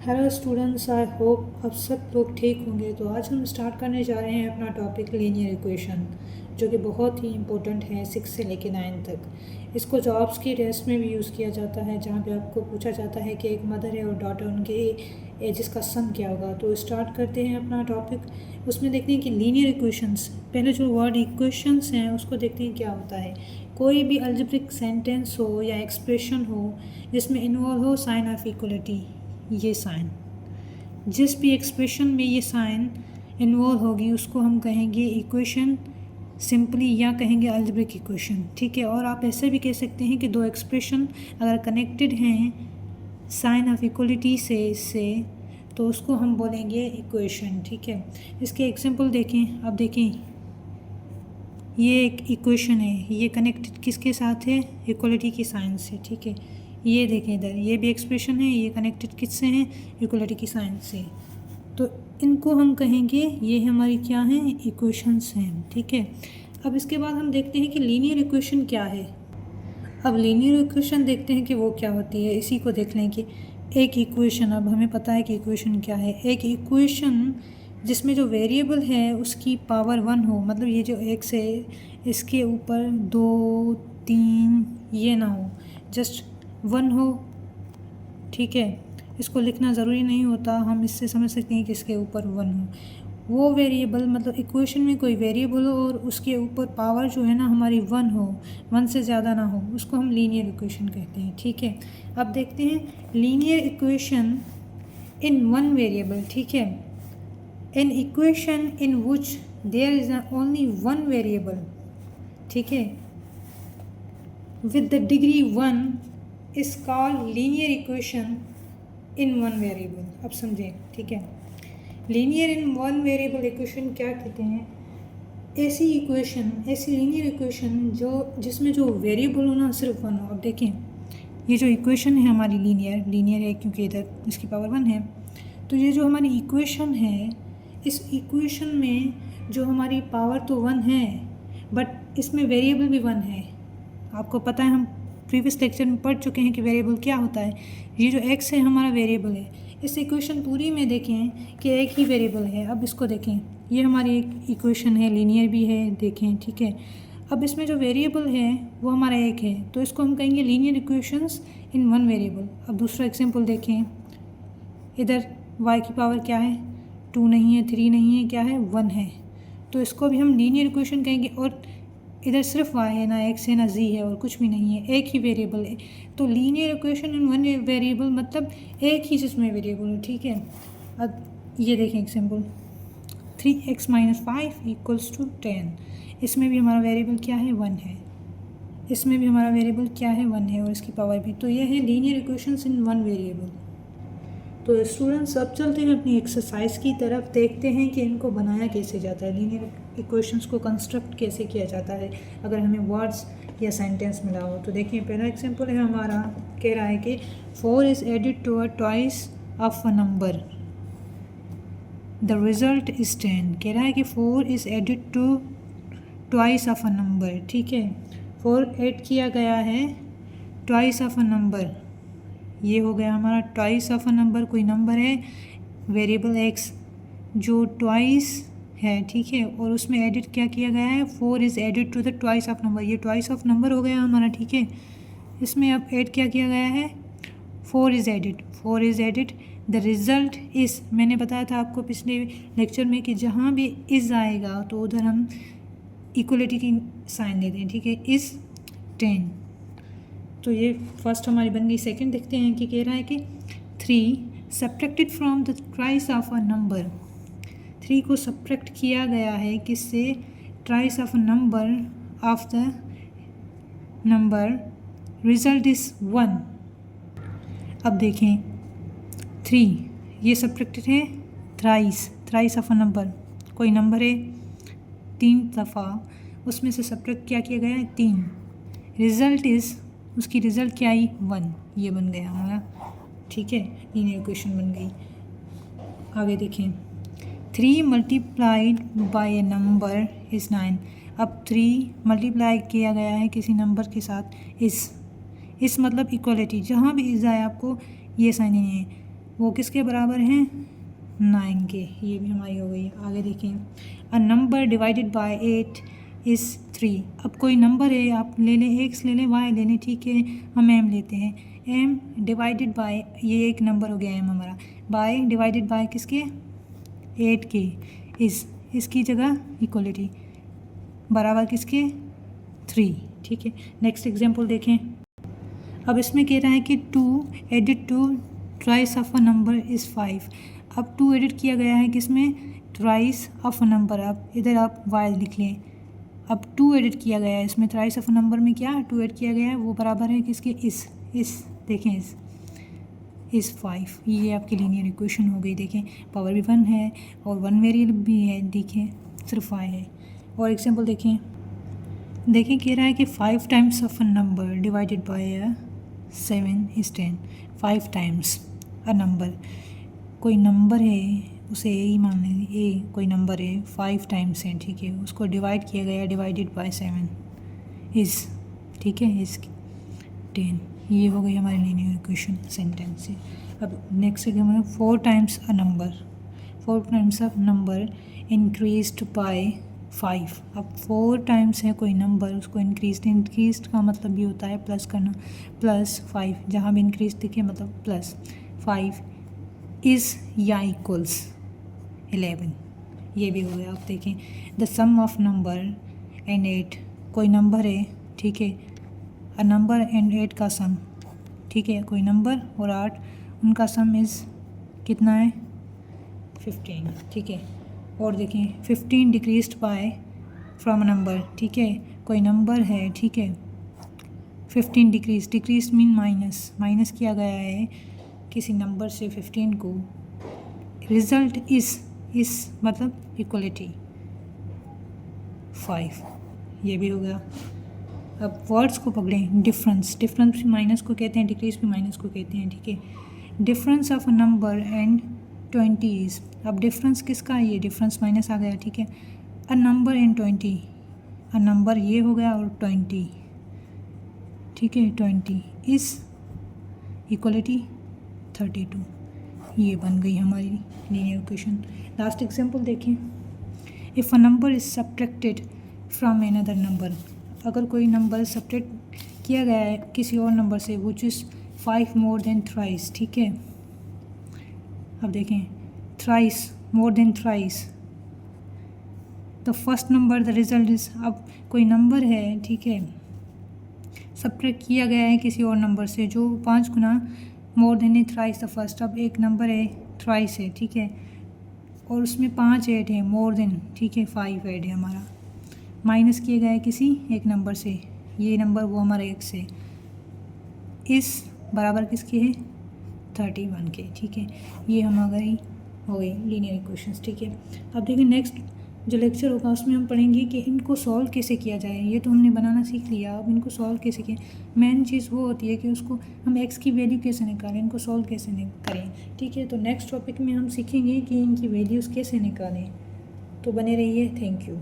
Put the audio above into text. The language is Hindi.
हेलो स्टूडेंट्स, आई होप आप सब लोग ठीक होंगे। तो आज हम स्टार्ट करने जा रहे हैं अपना टॉपिक लीनियर इक्वेशन, जो कि बहुत ही इंपॉर्टेंट है 6 से लेकर 9 तक। इसको जॉब्स की टेस्ट में भी यूज़ किया जाता है, जहाँ पे आपको पूछा जाता है कि एक मदर है और डॉटर, उनके एजेस का सम क्या होगा। तो स्टार्ट करते हैं अपना टॉपिक। उसमें देखते हैं कि लीनियर इक्वेशंस, पहले जो वर्ड इक्वेशंस हैं उसको देखते हैं क्या होता है। कोई भी अलजेब्रिक सेंटेंस हो या एक्सप्रेशन हो जिसमें इन्वॉल्व हो साइन ऑफ इक्वलिटी, ये साइन, जिस भी एक्सप्रेशन में ये साइन इन्वॉल्व होगी उसको हम कहेंगे इक्वेशन सिंपली, या कहेंगे अलजेब्रिक इक्वेशन। ठीक है। और आप ऐसे भी कह सकते हैं कि दो एक्सप्रेशन अगर कनेक्टेड हैं साइन ऑफ इक्वलिटी से इससे, तो उसको हम बोलेंगे इक्वेशन। ठीक है। इसके एग्जांपल देखें। अब देखें, ये एक इक्वेशन है, ये कनेक्टेड किसके साथ है? इक्वलिटी की साइन से। ठीक है। ये देखें इधर, ये भी एक्सप्रेशन है, ये कनेक्टेड किससे हैं? इक्वलिटी की साइन से। तो इनको हम कहेंगे ये हमारी क्या हैं? इक्वेशंस हैं। ठीक है। अब इसके बाद हम देखते हैं कि लीनियर इक्वेशन क्या है। अब लीनियर इक्वेशन देखते हैं कि वो क्या होती है। इसी को देख लें कि एक इक्वेशन, अब हमें पता है कि इक्वेशन क्या है। एक इक्वेशन जिसमें जो वेरिएबल है उसकी पावर 1 हो, मतलब ये जो x है इसके ऊपर 2, 3 ये ना हो, जस्ट 1 हो। ठीक है। इसको लिखना ज़रूरी नहीं होता, हम इससे समझ सकते हैं कि इसके ऊपर 1 हो। वो वेरिएबल, मतलब इक्वेशन में कोई वेरिएबल हो और उसके ऊपर पावर जो है ना हमारी 1 हो, 1 से ज़्यादा ना हो, उसको हम लीनियर इक्वेशन कहते हैं। ठीक है। अब देखते हैं linear equation in one variable. ठीक है। An equation in which there is only one variable, ठीक है, with the degree 1 is called linear equation in one variable। अब समझें। ठीक है। लीनियर इन वन वेरिएबल इक्वेशन क्या कहते हैं? ऐसी इक्वेशन, ऐसी लीनियर इक्वेशन जो जिसमें जो वेरिएबल होना सिर्फ 1 हो। अब देखें, ये जो इक्वेशन है हमारी लीनियर है क्योंकि इधर इसकी पावर 1 है। तो ये जो हमारी इक्वेशन है, इस इक्वेशन में जो हमारी पावर तो 1 है, बट इसमें वेरिएबल भी 1 है। आपको पता है, हम प्रीवियस लेक्चर में पढ़ चुके हैं कि वेरिएबल क्या होता है। ये जो x है हमारा वेरिएबल है। इस इक्वेशन पूरी में देखें कि एक ही वेरिएबल है। अब इसको देखें, ये हमारी एक इक्वेशन है, लीनियर भी है, देखें। ठीक है। अब इसमें जो वेरिएबल है वो हमारा एक है, तो इसको हम कहेंगे लीनियर इक्वेशंस इन वन वेरिएबल। अब दूसरा एग्जांपल देखें, इधर y की पावर क्या है? 2 नहीं है, 3 नहीं है, क्या है? 1 है। तो इसको भी हम लीनियर इक्वेशन कहेंगे। और इधर सिर्फ y है, ना x है, ना z है, और कुछ भी नहीं है, एक ही वेरिएबल है। तो linear equation in one variable मतलब एक ही जिसमें वेरिएबल है। ठीक है। अब ये देखें एग्जांपल, 3x - 5 = 10। इसमें भी हमारा वेरिएबल क्या है? 1 है। इसमें भी हमारा वेरिएबल क्या है? 1 है, और इसकी पावर भी। तो ये है लीनियर इक्वेशंस इन वन वेरिएबल। तो स्टूडेंट्स, अब चलते हैं अपनी एक्सरसाइज की तरफ, देखते हैं कि इनको बनाया कैसे जाता है, लीनियर इक्वेशंस को कंस्ट्रक्ट कैसे किया जाता है अगर हमें वर्ड्स या सेंटेंस मिला हो। तो देखिए, पहला एग्जांपल है हमारा, कह रहा है कि 4 is added to a twice of a number, the result is 10। कह रहा है कि 4 is added to twice of a number. ठीक है। 4 ऐड किया गया है ट्वाइस ऑफ अ नंबर, ये हो गया हमारा ट्वाइस ऑफ अ नंबर। कोई नंबर है, वेरिएबल x जो ट्वाइस है। ठीक है। और उसमें एडिट क्या किया गया है? 4 is added to the twice of number, ये ट्वाइस ऑफ नंबर हो गया हमारा। ठीक है। इसमें अब ऐड क्या किया गया है? 4 is added, the result is, मैंने बताया था आपको पिछले लेक्चर में कि जहाँ भी इज़ आएगा तो उधर हम इक्वलिटी की साइन देते हैं। ठीक है। इज़ 10। तो ये फर्स्ट हमारी बन गई। सेकंड देखते हैं कि कह रहा है कि 3 subtracted from the twice of a number, 3 को सब्ट्रैक्ट किया गया है किससे? Twice of a number of the number, result is 1। अब देखें, 3 ये सब्ट्रैक्टेड है थ्राइस ऑफ अ नंबर, कोई नंबर है 3 दफ़ा, उसमें से सब्ट्रैक्ट क्या किया गया है? 3। रिजल्ट इज़, उसकी रिज़ल्ट क्या आई? 1। ये बन गया हमारा। ठीक है। लीनियर इक्वेशन बन गई। आगे देखें, 3 multiplied by A number is 9। अब 3 मल्टीप्लाई किया गया है किसी नंबर के साथ, इस मतलब इक्वलिटी, जहाँ भी इज़ आए आपको ये साइन नहीं है। वो किसके बराबर हैं, 9 के। ये भी हमारी हो गई। आगे देखें, a number divided by 8 is 3। अब कोई नंबर है, आप ले लें x ले लें y ले लें, ठीक है, हम m लेते हैं। m डिवाइडेड बाय, ये एक नंबर हो गया m हमारा, बाय डिवाइडेड बाय किसके, 8 के, इसकी जगह इक्वलिटी बराबर किसके, 3, ठीक है। नेक्स्ट एग्जांपल देखें। अब इसमें कह रहा है कि 2 added to thrice of a number is 5। अब 2 एडिट किया गया है किसमें, ट्राइस ऑफ अ नंबर। अब इधर आप y लिख लें। अब 2 एडिट किया गया है इसमें, ट्राइस ऑफ अ नंबर में क्या 2 एड किया गया है, वो बराबर है किसके, इस देखें इस 5। ये आपकी लीनियर इक्वेशन हो गई। देखें पावर भी 1 है और 1 वेरिएबल भी है, देखें सिर्फ y है। और एग्जांपल देखें कह रहा है कि 5 times of a number divided by 7 is 10। 5 times a number, कोई नंबर है, उसे ए ही मान लें, ए कोई नंबर है, 5 टाइम्स है, ठीक है, उसको डिवाइड किया गया, डिवाइडेड बाय 7 इज़, ठीक है, इज़ 10। ये हो गई हमारी लीनियर इक्वेशन सेंटेंस से। अब नेक्स्ट है 4 times a number, 4 times of number increased by 5। अब 4 टाइम्स है कोई नंबर, उसको इंक्रीज का मतलब भी होता है प्लस करना, +5, जहाँ भी इंक्रीज दिखे मतलब +5 इज़ या इक्वल्स 11। ये भी हो गया। आप देखें the sum of number and 8, कोई नंबर है, ठीक है, अ नंबर एंड 8 का सम, ठीक है, कोई नंबर और 8 उनका सम इज़ कितना है, 15, ठीक है। और देखें 15 decreased bye from a number, ठीक है, कोई नंबर है, ठीक है, 15 डिक्रीज मीन माइनस किया गया है किसी नंबर से 15 को, रिजल्ट इस मतलब इक्वलिटी 5। ये भी हो गया। अब वर्ड्स को पकड़ें, डिफरेंस भी माइनस को कहते हैं, डिक्रीज भी माइनस को कहते हैं, ठीक है। Difference of a number and 20 अब डिफरेंस किसका है, ये डिफरेंस माइनस आ गया, ठीक है। A number and 20, a number ये हो गया और 20, ठीक है, 20 इस इक्वलिटी 32। ये बन गई हमारी लीनियर इक्वेशन। लास्ट एग्जांपल देखें। If a number is subtracted from another number, अगर कोई नंबर सब्ट्रैक्ट किया गया है किसी और नंबर से, which is 5 more than thrice, ठीक है। अब देखें thrice, more than thrice, the first number the result is, अब कोई नंबर है, ठीक है, सब्ट्रैक्ट किया गया है किसी और नंबर से जो 5 गुना more than a thrice the first. अब एक नंबर है थ्राइस है, ठीक है, और उसमें 5 ऐड है, मोर देन, ठीक है, 5 ऐड है हमारा, माइनस किया गया है किसी एक नंबर से, ये नंबर वो हमारा x है, इस बराबर किसके है, 31 के, ठीक है। ये हमारी हो गई लीनियर इक्वेशंस, ठीक है। अब देखिए नेक्स्ट जो लेक्चर होगा उसमें हम पढ़ेंगे कि इनको सॉल्व कैसे किया जाए। ये तो हमने बनाना सीख लिया, अब इनको सॉल्व कैसे किया। मेन चीज़ वो होती है कि उसको हम x की वैल्यू कैसे निकालें, इनको सॉल्व कैसे करें, ठीक है। तो नेक्स्ट टॉपिक में हम सीखेंगे कि इनकी वैल्यूज़ कैसे निकालें। तो बने रहिए, थैंक यू।